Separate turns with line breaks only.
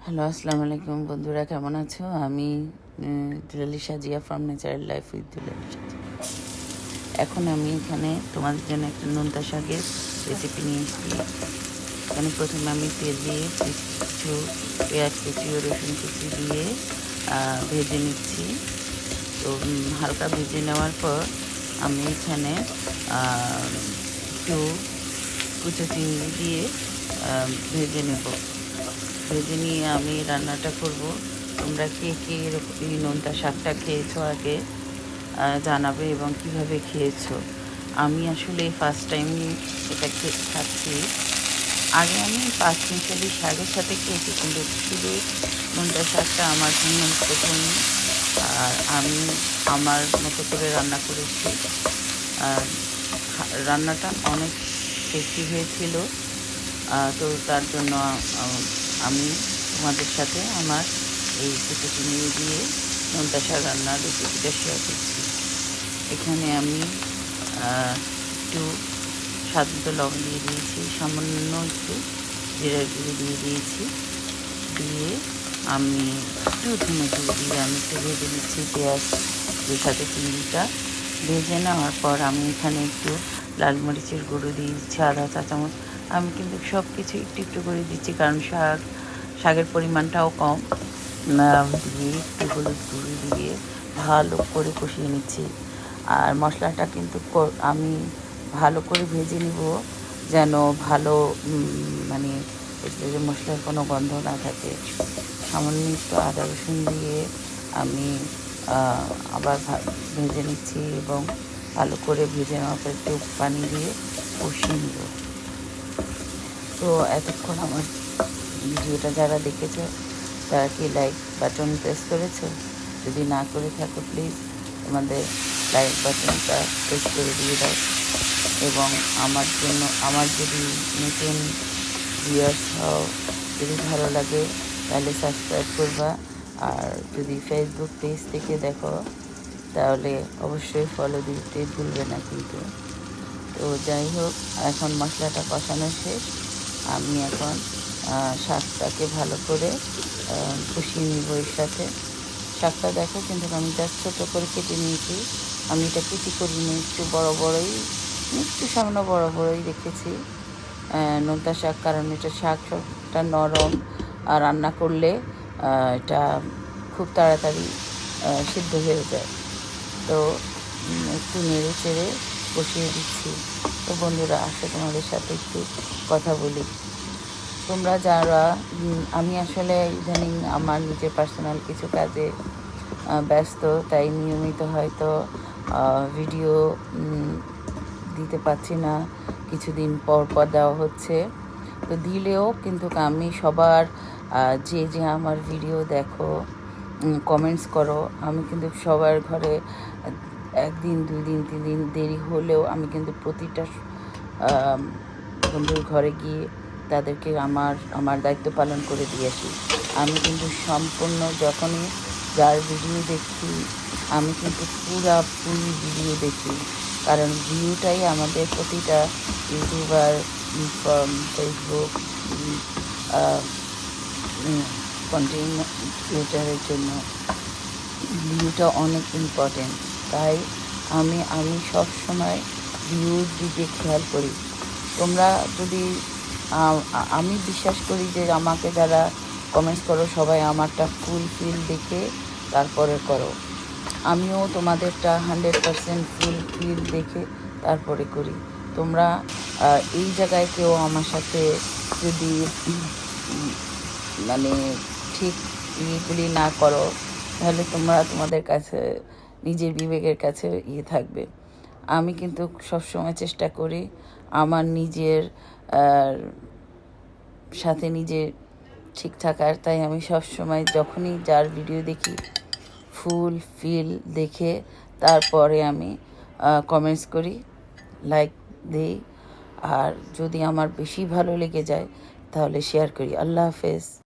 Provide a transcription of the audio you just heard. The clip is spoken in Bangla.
হ্যালো, আসসালামু আলাইকুম বন্ধুরা, কেমন আছো? আমি Dulali Sajia from natural life with Dulali Sajia. এখন আমি এখানে তোমাদের জন্য একটা নোনতা শাকের রেসিপি নিয়ে এসেছি। এখানে প্রথমে আমি তেল দিয়ে কিছু পেঁয়াজ কুচি ও রসুন কুচি দিয়ে ভেজে নিচ্ছি। তো হালকা ভেজে নেওয়ার পর আমি এখানে একটু কুচো চিংড়ি দিয়ে ভেজে নেব। ভেজে নিয়ে আমি রান্নাটা করব। তোমরা কে কে এরকম এই নোনতা শাকটা খেয়েছো আগে জানাবে এবং কিভাবে খেয়েছো। আমি আসলে ফার্স্ট টাইম এটা খাচ্ছি। আগে আমি পাঁচ মিশালি শাকের সাথে খেয়েছি, কিন্তু শুধু নোনতা শাকটা আমার জন্য প্রথম। আর আমি আমার মতো করে রান্না করেছি। রান্নাটা অনেক টেস্টি হয়েছিল। তো তার জন্য আমি তোমাদের সাথে আমার এই কুচো চিংড়ি দিয়ে নোনতা শাক রান্নার রেসিপিটা শেয়ার করছি। এখানে আমি একটু স্বাদ মতো লবণ দিয়ে দিয়েছি, সামান্য একটু জিরার গুঁড়ো দিয়ে দিয়েছি। দিয়ে আমি একটু ধনে গুঁড়ো দিয়ে আমি একটু ভেজে নিচ্ছি পেঁয়াজের সাথে চিংড়িটা। ভেজে নেওয়ার পর আমি এখানে একটু লাল মরিচের গুঁড়ো দিয়ে দিচ্ছি, আধা চা চামচ। আমি কিন্তু সব কিছু একটু একটু করে দিচ্ছি, কারণ শাকের পরিমাণটাও কম। দিয়ে একটু হলুদ গুঁড়ো দিয়ে ভালো করে কষিয়ে নিচ্ছি। আর মশলাটা কিন্তু আমি ভালো করে ভেজে নিব, যেন ভালো মানে যে মশলার কোনো গন্ধ না থাকে। সামান্য একটু আদা রসুন দিয়ে আমি আবার ভেজে নিচ্ছি এবং ভালো করে ভেজে নেওয়ার পর একটু পানি দিয়ে কষিয়ে নেব। তো এতক্ষণ আমার ভিডিওটা যারা দেখেছো তারা কি লাইক বাটন প্রেস করেছো? যদি না করে থাকো প্লিজ তোমাদের লাইক বাটনটা প্রেস করে দিয়ে দাও। এবং আমার যদি নতুন ভিউয়ার্স হও, যদি ভালো লাগে তাহলে সাবস্ক্রাইব করবা। আর যদি ফেসবুক পেজ থেকে দেখো তাহলে অবশ্যই ফলো দিতে ভুলবে না কিন্তু। তো যাই হোক, এখন মশলাটা কষানো শেষ। আমি এখন শাকটাকে ভালো করে কষিয়ে নিব এর সাথে। শাকটা দেখো কিন্তু আমি জাস্ট ছোটো করে কেটে নিয়েছি। আমি এটা কেটে করিনি, একটু একটু সামান্য বড় বড়ই রেখেছি নোনতা শাক, কারণ এটা শাকটা নরম আর রান্না করলে এটা খুব তাড়াতাড়ি সিদ্ধ হয়ে যায়। তো একটু নেড়ে চেড়ে বসিয়ে দিচ্ছি। তো বন্ধুরা, আসলে তোমাদের সাথে একটু কথা বলি। তোমরা যারা আমি আসলে ইদানিং আমার নিজের পার্সোনাল কিছু কাজে ব্যস্ত, তাই নিয়মিত হয়তো ভিডিও দিতে পারছি না। কিছুদিন পর পর দেওয়া হচ্ছে। তো দিলেও কিন্তু আমি সবার যে আমার ভিডিও দেখো, কমেন্টস করো, আমি কিন্তু সবার ঘরে একদিন 2 দিন 3 দিন দেরি হলেও আমি কিন্তু প্রতিটা বন্ধুর ঘরে গিয়ে তাদেরকে আমার দায়িত্ব পালন করে দিয়ে আসি। আমি কিন্তু সম্পূর্ণ যখনই যার ভিডিও দেখি আমি কিন্তু পুরোপুরি ভিডিও দেখি, কারণ ভিউটাই আমাদের প্রতিটা ইউটিউবার, ফেসবুক কন্টেন্ট ক্রিয়েটারের জন্য ভিউটা অনেক ইম্পর্টেন্ট। তাই আমি সব সময় ভিউর দিকে খেয়াল করি। তোমরা যদি আমি বিশ্বাস করি যে আমাকে যারা কমেন্টস করো সবাই আমারটা ফুলফিল দেখে তারপরে করো। আমিও তোমাদেরটা 100% ফুলফিল দেখে তারপরে করি। তোমরা এই জায়গায় কেউ আমার সাথে যদি মানে ঠিক ইয়েগুলি না করো, তাহলে তোমাদের কাছে নিজের বিবেকের কাছে থাকবে। আমি কিন্তু সবসময় চেষ্টা করি আমার নিজের সাথে নিজে ঠিক থাকার। তাই আমি সবসময় যখনই যার ভিডিও দেখি ফুলফিল দেখে তারপরে আমি কমেন্টস করি, লাইক দিই। আর যদি আমার বেশি ভালো লেগে যায় তাহলে শেয়ার করি। আল্লাহ হাফেজ।